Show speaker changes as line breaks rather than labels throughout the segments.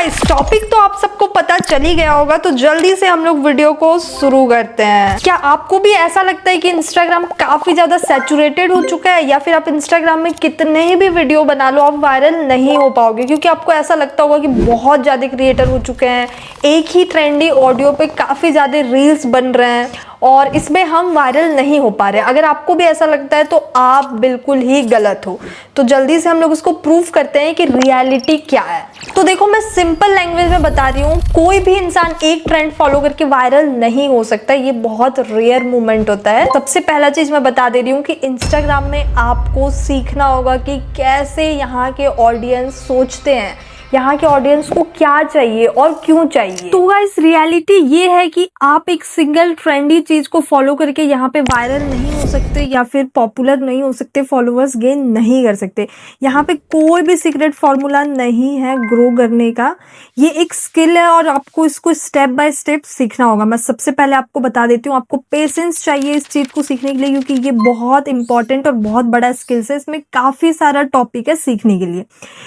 Guys, topic तो आप सबको पता चल ही गया होगा, तो जल्दी से हम लोग वीडियो को शुरू करते हैं। क्या आपको भी ऐसा लगता है कि इंस्टाग्राम काफी ज्यादा सैचुरेटेड हो चुका है, या फिर आप इंस्टाग्राम में कितने ही भी वीडियो बना लो आप वायरल नहीं हो पाओगे, क्योंकि आपको ऐसा लगता होगा कि बहुत ज्यादा क्रिएटर हो चुके हैं, एक ही ट्रेंडी ऑडियो पे काफी ज्यादा रील्स बन रहे हैं और इसमें हम वायरल नहीं हो पा रहे। अगर आपको भी ऐसा लगता है तो आप बिल्कुल ही गलत हो। तो जल्दी से हम लोग इसको प्रूव करते हैं कि रियलिटी क्या है। तो देखो, मैं सिंपल लैंग्वेज में बता रही हूँ, कोई भी इंसान एक ट्रेंड फॉलो करके वायरल नहीं हो सकता। ये बहुत रेयर मोमेंट होता है। सबसे पहला चीज मैं बता दे रही हूँ कि इंस्टाग्राम में आपको सीखना होगा कि कैसे यहाँ के ऑडियंस सोचते हैं, यहाँ के ऑडियंस को क्या चाहिए और क्यों चाहिए। तो गाइस, रियलिटी ये है कि आप एक सिंगल ट्रेंडी चीज को फॉलो करके यहाँ पे वायरल नहीं हो सकते या फिर पॉपुलर नहीं हो सकते, फॉलोअर्स गेन नहीं कर सकते। यहाँ पे कोई भी सीक्रेट फॉर्मूला नहीं है ग्रो करने का। ये एक स्किल है और आपको इसको स्टेप बाय स्टेप सीखना होगा। मैं सबसे पहले आपको बता देती हूँ, आपको पेशेंस चाहिए इस चीज को सीखने के लिए, क्योंकि ये बहुत इंपॉर्टेंट और बहुत बड़ा स्किल्स है। इसमें काफी सारा टॉपिक है सीखने के लिए,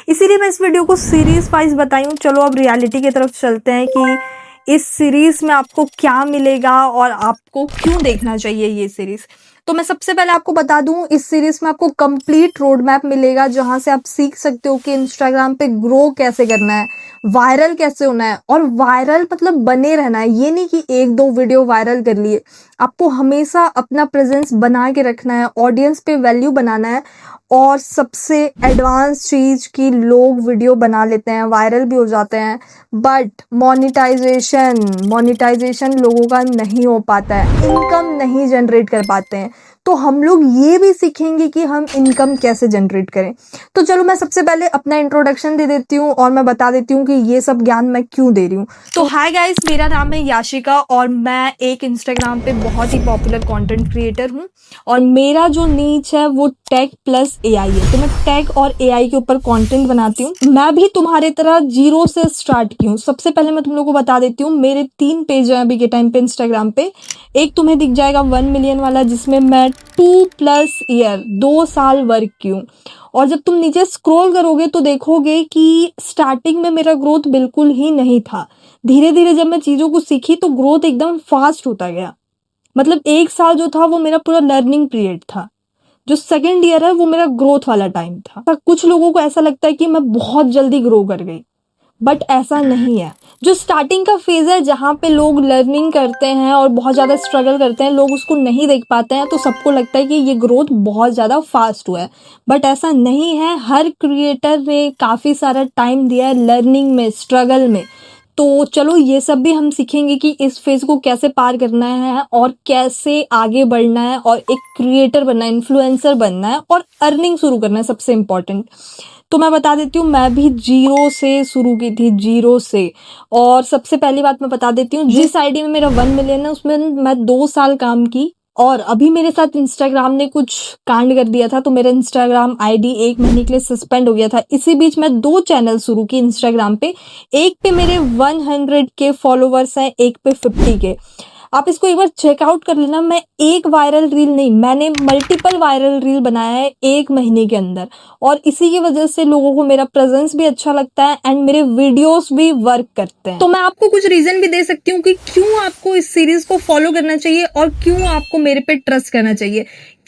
इसीलिए मैं इस वीडियो को सीरीज वाइज बताई हूँ। चलो अब रियलिटी की तरफ चलते हैं कि इस सीरीज में आपको क्या मिलेगा और आपको क्यों देखना चाहिए ये सीरीज। तो मैं सबसे पहले आपको बता दूं, इस सीरीज में आपको कंप्लीट रोड मैप मिलेगा, जहां से आप सीख सकते हो कि इंस्टाग्राम पे ग्रो कैसे करना है, वायरल कैसे होना है। और वायरल मतलब बने रहना है, ये नहीं कि एक दो वीडियो वायरल कर लिए। आपको हमेशा अपना प्रेजेंस बना के रखना है, ऑडियंस पे वैल्यू बनाना है। और सबसे एडवांस चीज की लोग वीडियो बना लेते हैं, वायरल भी हो जाते हैं, बट मोनिटाइजेशन लोगों का नहीं हो पाता है, इनकम नहीं जनरेट कर पाते हैं। तो हम लोग ये भी सीखेंगे कि हम इनकम कैसे जनरेट करें। तो चलो मैं सबसे पहले अपना इंट्रोडक्शन दे देती हूँ और मैं बता देती हूँ कि ये सब ज्ञान मैं क्यों दे रही हूँ। तो हाय गाइस, मेरा नाम है याशिका और मैं एक इंस्टाग्राम पे बहुत ही पॉपुलर कंटेंट क्रिएटर हूँ और मेरा जो नीच है वो टेक प्लस एआई है। तो मैं टेक और एआई के ऊपर कंटेंट बनाती हूँ। मैं भी तुम्हारे तरह जीरो से स्टार्ट की हूँ। सबसे पहले मैं तुम लोगों को बता देती हूँ, मेरे 3 पेज हैं अभी के टाइम पे इंस्टाग्राम पे। एक तुम्हें दिख जाएगा 1 मिलियन वाला, जिसमें मैं 2+ ईयर 2 साल वर्क की हूँ। और जब तुम नीचे स्क्रॉल करोगे तो देखोगे कि स्टार्टिंग में मेरा ग्रोथ बिल्कुल ही नहीं था। धीरे धीरे जब मैं चीजों को सीखी तो ग्रोथ एकदम फास्ट होता गया। मतलब 1 साल जो था वो मेरा पूरा लर्निंग पीरियड था। जो 2nd ईयर है वो मेरा ग्रोथ वाला टाइम था। कुछ लोगों को ऐसा लगता है कि मैं बहुत जल्दी ग्रो कर गई, बट ऐसा नहीं है। जो स्टार्टिंग का फेज है, जहाँ पे लोग लर्निंग करते हैं और बहुत ज़्यादा स्ट्रगल करते हैं, लोग उसको नहीं देख पाते हैं, तो सबको लगता है कि ये ग्रोथ बहुत ज़्यादा फास्ट हुआ है, बट ऐसा नहीं है। हर क्रिएटर ने काफ़ी सारा टाइम दिया है लर्निंग में, स्ट्रगल में। तो चलो ये सब भी हम सीखेंगे कि इस फेज को कैसे पार करना है और कैसे आगे बढ़ना है और एक क्रिएटर बनना है, इन्फ्लुएंसर बनना है और अर्निंग शुरू करना है, सबसे इम्पोर्टेंट। तो मैं बता देती हूँ, मैं भी जीरो से शुरू की थी, जीरो से। और सबसे पहली बात मैं बता देती हूँ, जिस आईडी में मेरा 1 मिलियन है उसमें मैं 2 साल काम की। और अभी मेरे साथ इंस्टाग्राम ने कुछ कांड कर दिया था, तो मेरा इंस्टाग्राम आईडी 1 महीने के लिए सस्पेंड हो गया था। इसी बीच मैं 2 चैनल शुरू की इंस्टाग्राम पे। एक पे मेरे 100 के फॉलोवर्स हैं, एक पे 50 के। आप इसको एक बार चेकआउट कर लेना। मैं एक वायरल रील नहीं, मैंने मल्टीपल वायरल रील बनाया है 1 महीने के अंदर, और इसी की वजह से लोगों को मेरा प्रेजेंस भी अच्छा लगता है एंड मेरे वीडियोस भी वर्क करते हैं। तो मैं आपको कुछ रीजन भी दे सकती हूँ कि क्यों आपको इस सीरीज को फॉलो करना चाहिए और क्यों आपको मेरे पे ट्रस्ट करना चाहिए।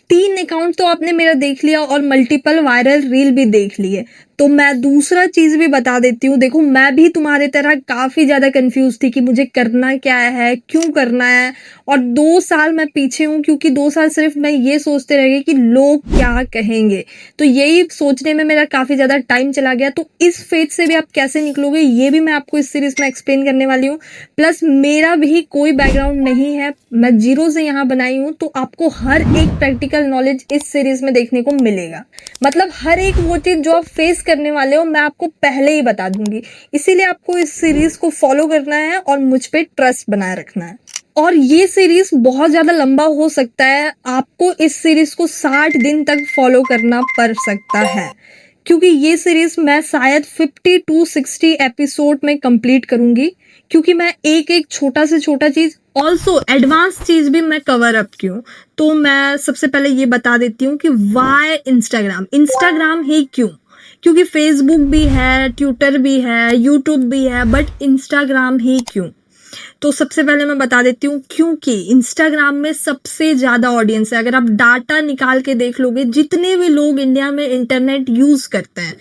3 अकाउंट तो आपने मेरा देख लिया और मल्टीपल वायरल रील भी देख लिए। तो मैं दूसरा चीज भी बता देती हूँ। देखो, मैं भी तुम्हारे तरह काफी ज्यादा कंफ्यूज थी कि मुझे करना क्या है, क्यों करना है। और 2 साल मैं पीछे हूँ, क्योंकि 2 साल सिर्फ मैं ये सोचते रह गई कि लोग क्या कहेंगे। तो यही सोचने में मेरा काफी ज्यादा टाइम चला गया। तो इस फेज से भी आप कैसे निकलोगे, ये भी मैं आपको इस सीरीज में एक्सप्लेन करने वाली हूँ। प्लस मेरा भी कोई बैकग्राउंड नहीं है, मैं जीरो से यहाँ बनाई हूँ। तो आपको हर एक प्रैक्टिकल नॉलेज इस सीरीज में देखने को मिलेगा। मतलब हर एक वो चीज जो आप फेस करने वाले हो, मैं आपको पहले ही बता दूंगी। इसीलिए आपको इस सीरीज को फॉलो करना है और मुझ पे ट्रस्ट बनाए रखना है। और ये सीरीज बहुत ज्यादा लंबा हो सकता है, आपको इस सीरीज को 60 दिन तक फॉलो करना पड़ सकता है, क्योंकि ये सीरीज मैं शायद 50 to 60 एपिसोड में कंप्लीट करूंगी, क्योंकि मैं एक एक छोटा से छोटा चीज, ऑल्सो एडवांस चीज भी मैं कवर अप की हूँ। तो मैं सबसे पहले ये बता देती हूँ कि वाई इंस्टाग्राम ही क्यों। क्योंकि फेसबुक भी है, ट्विटर भी है, यूट्यूब भी है, बट इंस्टाग्राम ही क्यों? तो सबसे पहले मैं बता देती हूँ, क्योंकि इंस्टाग्राम में सबसे ज़्यादा ऑडियंस है। अगर आप डाटा निकाल के देख लोगे, जितने भी लोग इंडिया में इंटरनेट यूज़ करते हैं,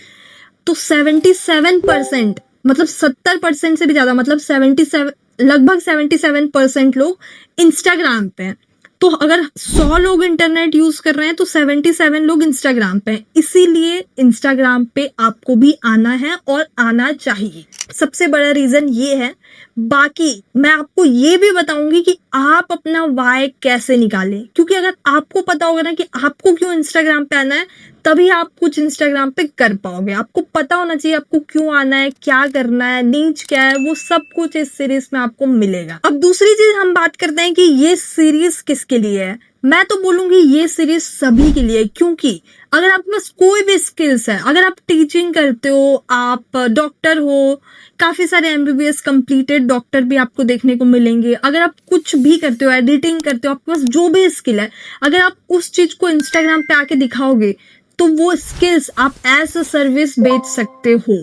तो 77%, मतलब 70% से भी ज़्यादा, मतलब 77, लगभग 77% लोग इंस्टाग्राम पे हैं। तो अगर 100 लोग इंटरनेट यूज कर रहे हैं तो 77 लोग इंस्टाग्राम पे हैं। इसीलिए इंस्टाग्राम पे आपको भी आना है और आना चाहिए। सबसे बड़ा रीजन ये है। बाकी मैं आपको ये भी बताऊंगी कि आप अपना वाई कैसे निकालें, क्योंकि अगर आपको पता होगा ना कि आपको क्यों इंस्टाग्राम पे आना है, तभी आप कुछ इंस्टाग्राम पे कर पाओगे। आपको पता होना चाहिए आपको क्यों आना है, क्या करना है, नीच क्या है, वो सब कुछ इस सीरीज में आपको मिलेगा। अब दूसरी चीज हम बात करते हैं कि ये सीरीज किसके लिए है। मैं तो बोलूंगी ये सीरीज सभी के लिए, क्योंकि अगर आपके पास कोई भी स्किल्स है, अगर आप टीचिंग करते हो, आप डॉक्टर हो, काफी सारे एमबीबीएस कंप्लीटेड डॉक्टर भी आपको देखने को मिलेंगे। अगर आप कुछ भी करते हो, एडिटिंग करते हो, आपके पास जो भी स्किल है, अगर आप उस चीज को इंस्टाग्राम पे आके दिखाओगे तो वो स्किल्स आप एज अ सर्विस बेच सकते हो।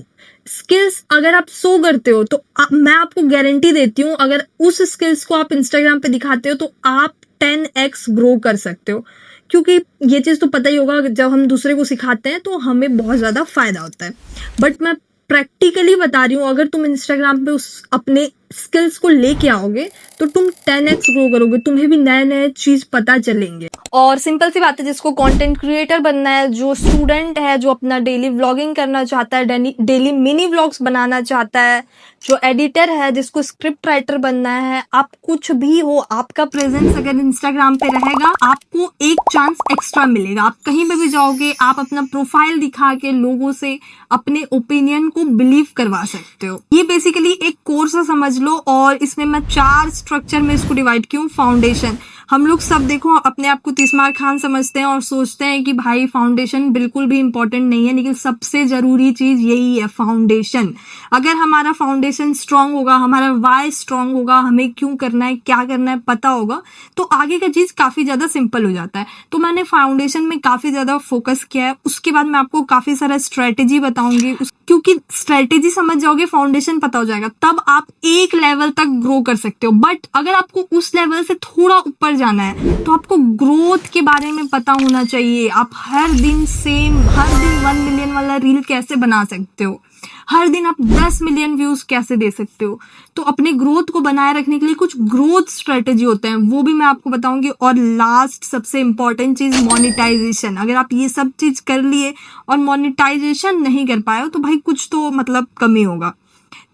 स्किल्स अगर आप शो करते हो तो मैं आपको गारंटी देती हूँ, अगर उस स्किल्स को आप इंस्टाग्राम पे दिखाते हो तो आप 10x ग्रो कर सकते हो। क्योंकि ये चीज़ तो पता ही होगा, जब हम दूसरे को सिखाते हैं तो हमें बहुत ज़्यादा फायदा होता है। बट मैं प्रैक्टिकली बता रही हूँ, अगर तुम इंस्टाग्राम पे उस अपने स्किल्स को लेके आओगे तो तुम 10x ग्रो करोगे, तुम्हें भी नए नए चीज पता चलेंगे। और सिंपल सी बात है, जिसको कंटेंट क्रिएटर बनना है, जो स्टूडेंट है, जो अपना डेली व्लॉगिंग करना चाहता है, डेली मिनी व्लॉग्स बनाना चाहता है, जो एडिटर है, जिसको स्क्रिप्ट राइटर बनना है, आप कुछ भी हो, आपका प्रेजेंस अगर इंस्टाग्राम पे रहेगा, आपको एक चांस एक्स्ट्रा मिलेगा। आप कहीं पे भी जाओगे, आप अपना प्रोफाइल दिखा के लोगों से अपने ओपिनियन को बिलीव करवा सकते हो। ये बेसिकली एक कोर्स समझ लो, और इसमें मैं 4 स्ट्रक्चर में इसको डिवाइड किया हूँ। फाउंडेशन, हम लोग सब देखो अपने आप को तीसमार खान समझते हैं और सोचते हैं कि भाई फाउंडेशन बिल्कुल भी इंपॉर्टेंट नहीं है, लेकिन सबसे जरूरी चीज यही है, फाउंडेशन। अगर हमारा फाउंडेशन स्ट्रांग होगा, हमारा वाई स्ट्रांग होगा, हमें क्यों करना है, क्या करना है पता होगा, तो आगे का चीज काफी ज्यादा सिंपल हो जाता है। तो मैंने फाउंडेशन में काफी ज्यादा फोकस किया है। उसके बाद मैं आपको काफी सारा स्ट्रेटेजी बताऊंगी, क्योंकि स्ट्रेटेजी समझ जाओगे, फाउंडेशन पता हो जाएगा, तब आप एक लेवल तक ग्रो कर सकते हो। बट अगर आपको उस लेवल से थोड़ा ऊपर जाना है तो आपको ग्रोथ के बारे में पता होना चाहिए। आप हर दिन 1 मिलियन वाला रील कैसे बना सकते हो, हर दिन आप 10 मिलियन व्यूज कैसे दे सकते हो। तो अपने ग्रोथ को बनाए रखने के लिए कुछ ग्रोथ स्ट्रेटेजी होते हैं, वो भी मैं आपको बताऊंगी। और लास्ट सबसे इंपॉर्टेंट चीज, मोनेटाइजेशन। अगर आप ये सब चीज कर लिए और मोनेटाइजेशन नहीं कर पाए हो तो भाई कुछ तो मतलब कमी होगा,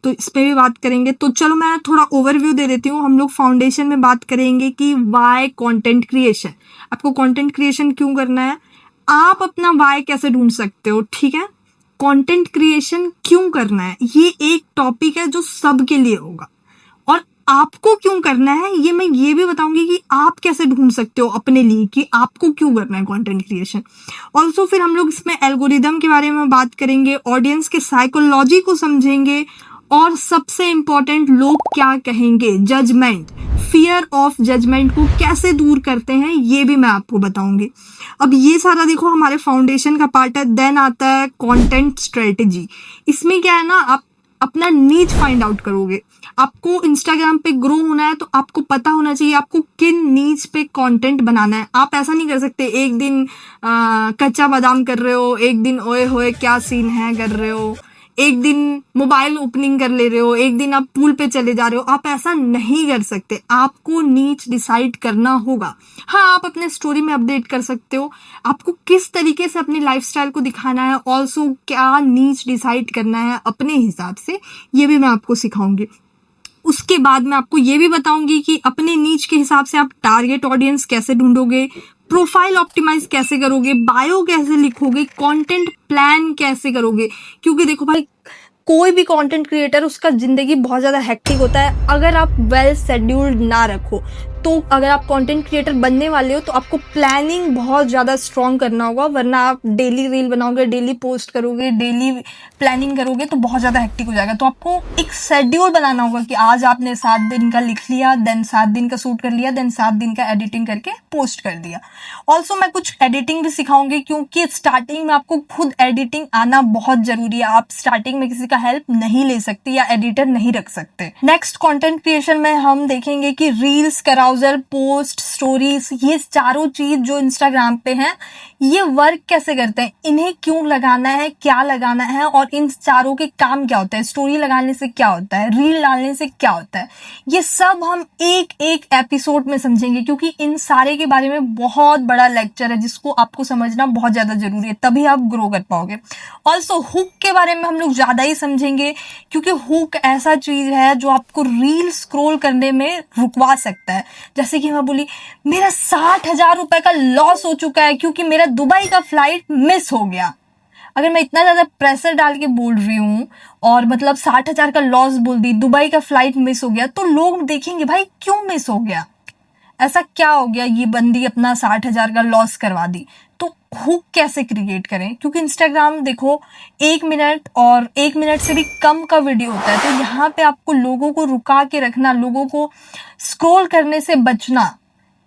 तो इस पे भी बात करेंगे। तो चलो मैं थोड़ा ओवरव्यू दे देती हूँ। हम लोग फाउंडेशन में बात करेंगे कि वाई कंटेंट क्रिएशन, आपको कंटेंट क्रिएशन क्यों करना है, आप अपना वाई कैसे ढूंढ सकते हो, ठीक है। कंटेंट क्रिएशन क्यों करना है, ये एक टॉपिक है जो सबके लिए होगा, और आपको क्यों करना है ये मैं ये भी बताऊंगी कि आप कैसे ढूंढ सकते हो अपने लिए कि आपको क्यों करना है कंटेंट क्रिएशन। ऑल्सो फिर हम लोग इसमें एल्गोरिदम के बारे में बात करेंगे, ऑडियंस के साइकोलॉजी को समझेंगे, और सबसे इंपॉर्टेंट लोग क्या कहेंगे, जजमेंट, फियर ऑफ जजमेंट को कैसे दूर करते हैं ये भी मैं आपको बताऊंगी। अब ये सारा देखो हमारे फाउंडेशन का पार्ट है। देन आता है कंटेंट स्ट्रेटेजी। इसमें क्या है ना, आप अपना नीच फाइंड आउट करोगे। आपको इंस्टाग्राम पे ग्रो होना है तो आपको पता होना चाहिए आपको किन नीच पे कंटेंट बनाना है। आप ऐसा नहीं कर सकते एक दिन कच्चा बादाम कर रहे हो, एक दिन ओए होए क्या सीन है कर रहे हो, एक दिन मोबाइल ओपनिंग कर ले रहे हो, एक दिन आप पूल पे चले जा रहे हो। आप ऐसा नहीं कर सकते, आपको नीच डिसाइड करना होगा। हाँ, आप अपने स्टोरी में अपडेट कर सकते हो, आपको किस तरीके से अपनी लाइफस्टाइल को दिखाना है, ऑल्सो क्या नीच डिसाइड करना है अपने हिसाब से, ये भी मैं आपको सिखाऊंगी। उसके बाद मैं आपको ये भी बताऊंगी कि अपने नीच के हिसाब से आप टारगेट ऑडियंस कैसे ढूंढोगे, प्रोफाइल ऑप्टिमाइज कैसे करोगे, बायो कैसे लिखोगे, कंटेंट प्लान कैसे करोगे। क्योंकि देखो भाई, कोई भी कंटेंट क्रिएटर, उसका जिंदगी बहुत ज़्यादा हेक्टिक होता है। अगर आप वेल शेड्यूल्ड ना रखो तो अगर आप कंटेंट क्रिएटर बनने वाले हो तो आपको प्लानिंग बहुत ज़्यादा स्ट्रॉन्ग करना होगा, वरना आप डेली रील बनाओगे, डेली पोस्ट करोगे, डेली प्लानिंग करोगे तो बहुत ज़्यादा हेक्टिक हो जाएगा। तो आपको एक शेड्यूल बनाना होगा कि आज आपने 7 दिन का लिख लिया, देन 7 दिन का शूट कर लिया, देन 7 दिन का एडिटिंग करके पोस्ट कर दिया। ऑल्सो मैं कुछ एडिटिंग भी सिखाऊंगी, क्योंकि स्टार्टिंग में आपको खुद एडिटिंग आना बहुत ज़रूरी है। आप स्टार्टिंग में किसी का हेल्प नहीं ले सकते या एडिटर नहीं रख सकते। नेक्स्ट कंटेंट क्रिएशन में हम देखेंगे कि रील्स, कराउजल, पोस्ट, स्टोरीज, ये चारों चीज जो इंस्टाग्राम पे हैं, ये वर्क कैसे करते हैं, इन्हें क्यों लगाना है, क्या लगाना है, और इन चारों के काम क्या होता है, स्टोरी लगाने से क्या होता है, रील डालने से क्या होता है, ये सब हम एक एक एपिसोड में समझेंगे, क्योंकि इन सारे के बारे में बहुत बड़ा लेक्चर है जिसको आपको समझना बहुत ज्यादा जरूरी है, तभी आप ग्रो कर पाओगे। ऑल्सो हुक के बारे में हम लोग ज्यादा ही समझेंगे, क्योंकि हुक ऐसा चीज है जो आपको रील स्क्रॉल करने में रुकवा सकता है। जैसे कि मैं बोली, मेरा 60,000 रुपए का लॉस हो चुका है क्योंकि मेरा दुबई का फ्लाइट मिस हो गया। अगर मैं इतना ज्यादा प्रेशर डाल के बोल रही हूँ और मतलब 60,000 का लॉस बोल दी, दुबई का फ्लाइट मिस हो गया, तो लोग देखेंगे भाई क्यों मिस हो गया, ऐसा क्या हो गया, ये बंदी अपना 60,000 का लॉस करवा दी। तो हुक कैसे क्रिएट करें, क्योंकि इंस्टाग्राम देखो 1 मिनट और 1 मिनट से भी कम का वीडियो होता है, तो यहाँ पे आपको लोगों को रुका के रखना, लोगों को स्क्रॉल करने से बचना,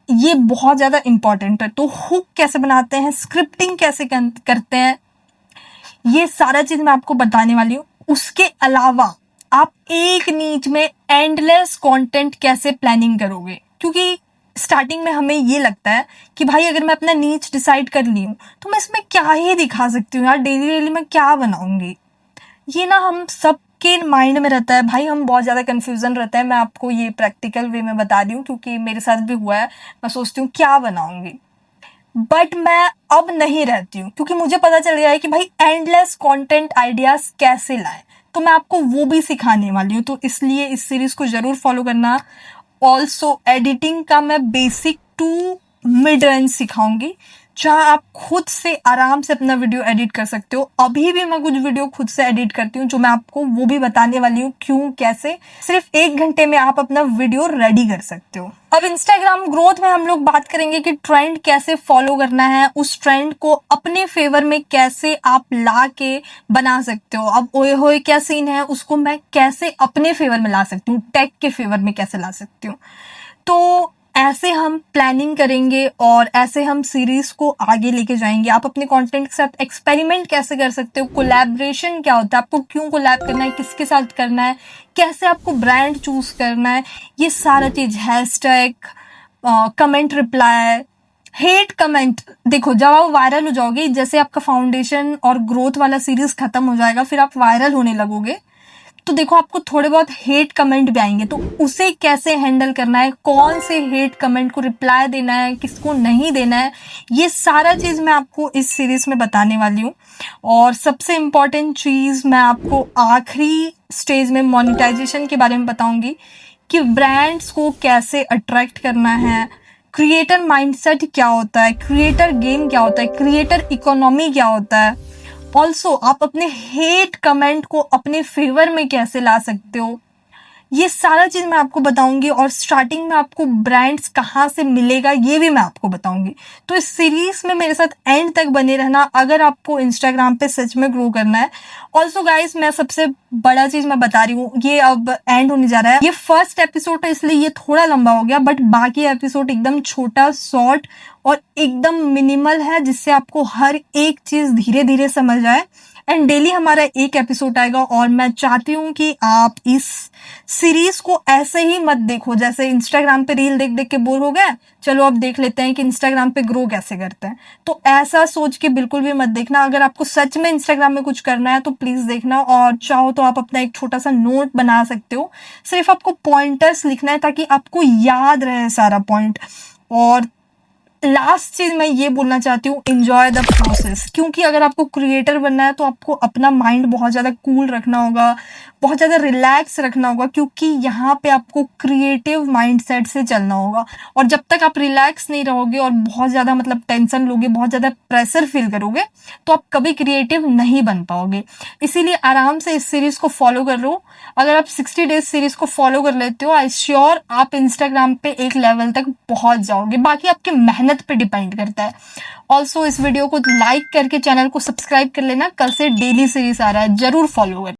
ये बहुत ज्यादा इंपॉर्टेंट है। तो हुक कैसे बनाते हैं, स्क्रिप्टिंग कैसे करते हैं, ये सारा चीज मैं आपको बताने वाली हूँ। उसके अलावा आप एक नीच में एंडलेस कंटेंट कैसे प्लानिंग करोगे, क्योंकि स्टार्टिंग में हमें ये लगता है कि भाई अगर मैं अपना नीच डिसाइड कर ली हूँ तो मैं इसमें क्या ही दिखा सकती हूँ यार, डेली डेली मैं क्या बनाऊंगी। ये ना हम सबके माइंड में रहता है भाई, हम बहुत ज़्यादा कंफ्यूजन रहता है। मैं आपको ये प्रैक्टिकल वे में बता रही हूँ क्योंकि मेरे साथ भी हुआ है। मैं सोचती हूँ क्या बनाऊंगी, बट मैं अब नहीं रहती हूँ, क्योंकि मुझे पता चल गया है कि भाई एंडलेस कंटेंट आइडियाज कैसे लाएं, तो मैं आपको वो भी सिखाने वाली हूँ। तो इसलिए इस सीरीज को जरूर फॉलो करना। ऑल्सो एडिटिंग का मैं बेसिक टू मिड रेंज सिखाऊंगी, जहाँ आप खुद से आराम से अपना वीडियो एडिट कर सकते हो। अभी भी मैं कुछ वीडियो खुद से एडिट करती हूँ, जो मैं आपको वो भी बताने वाली हूँ क्यों, कैसे। सिर्फ 1 घंटे में आप अपना वीडियो रेडी कर सकते हो। अब इंस्टाग्राम ग्रोथ में हम लोग बात करेंगे कि ट्रेंड कैसे फॉलो करना है, उस ट्रेंड को अपने फेवर में कैसे आप ला के बना सकते हो। अब ओए होए क्या सीन है, उसको मैं कैसे अपने फेवर में ला सकती हूँ, टेक के फेवर में कैसे ला सकती हूँ। तो ऐसे हम प्लानिंग करेंगे और ऐसे हम सीरीज को आगे लेके जाएंगे। आप अपने कंटेंट के साथ एक्सपेरिमेंट कैसे कर सकते हो, कोलैबोरेशन क्या होता है, आपको क्यों कोलैब करना है, किसके साथ करना है, कैसे आपको ब्रांड चूज करना है, ये सारा चीज, hashtag, comment reply, hate comment. देखो जब आप वायरल हो जाओगे, जैसे आपका फाउंडेशन और ग्रोथ वाला सीरीज खत्म हो जाएगा, फिर आप वायरल होने लगोगे, तो देखो आपको थोड़े बहुत हेट कमेंट भी आएंगे। तो उसे कैसे हैंडल करना है, कौन से हेट कमेंट को रिप्लाई देना है, किसको नहीं देना है, ये सारा चीज मैं आपको इस सीरीज में बताने वाली हूँ। और सबसे इम्पोर्टेंट चीज मैं आपको आखिरी स्टेज में मोनेटाइजेशन के बारे में बताऊंगी कि ब्रांड्स को कैसे अट्रैक्ट करना है, क्रिएटर माइंडसेट क्या होता है, क्रिएटर गेम क्या होता है, क्रिएटर इकोनॉमी क्या होता है। ऑल्सो आप अपने हेट कमेंट को अपने फेवर में कैसे ला सकते हो, ये सारा चीज मैं आपको बताऊंगी। और स्टार्टिंग में आपको ब्रांड्स कहाँ से मिलेगा ये भी मैं आपको बताऊंगी। तो इस सीरीज में मेरे साथ एंड तक बने रहना अगर आपको इंस्टाग्राम पे सच में ग्रो करना है। ऑल्सो गाइज, मैं सबसे बड़ा चीज मैं बता रही हूँ, ये अब एंड होने जा रहा है। ये फर्स्ट एपिसोड है इसलिए ये थोड़ा लंबा हो गया, बट बाकी एपिसोड एकदम छोटा, शॉर्ट और एकदम मिनिमल है, जिससे आपको हर एक चीज धीरे धीरे समझ आए। एंड डेली हमारा एक एपिसोड आएगा और मैं चाहती हूँ कि आप इस सीरीज को ऐसे ही मत देखो जैसे इंस्टाग्राम पे रील देख देख के बोर हो गए, चलो अब देख लेते हैं कि इंस्टाग्राम पे ग्रो कैसे करते हैं। तो ऐसा सोच के बिल्कुल भी मत देखना। अगर आपको सच में इंस्टाग्राम में कुछ करना है तो प्लीज देखना, और चाहो तो आप अपना एक छोटा सा नोट बना सकते हो। सिर्फ आपको पॉइंटर्स लिखना है ताकि आपको याद रहे सारा पॉइंट। और लास्ट चीज मैं ये बोलना चाहती हूँ, एंजॉय द प्रोसेस, क्योंकि अगर आपको क्रिएटर बनना है तो आपको अपना माइंड बहुत ज्यादा कूल रखना होगा, बहुत ज्यादा रिलैक्स रखना होगा, क्योंकि यहाँ पे आपको क्रिएटिव माइंडसेट से चलना होगा। और जब तक आप रिलैक्स नहीं रहोगे और बहुत ज्यादा मतलब टेंशन लोगे, बहुत ज्यादा प्रेशर फील करोगे, तो आप कभी क्रिएटिव नहीं बन पाओगे। इसीलिए आराम से इस सीरीज को फॉलो कर लो।
अगर आप 60 डेज सीरीज को फॉलो कर लेते हो, आई श्योर आप इंस्टाग्राम पे एक लेवल तक पहुंच जाओगे। बाकी आपकी मेहनत पे डिपेंड करता है। ऑल्सो इस वीडियो को लाइक करके चैनल को सब्सक्राइब कर लेना, कल से डेली सीरीज आ रहा है, जरूर फॉलो करें।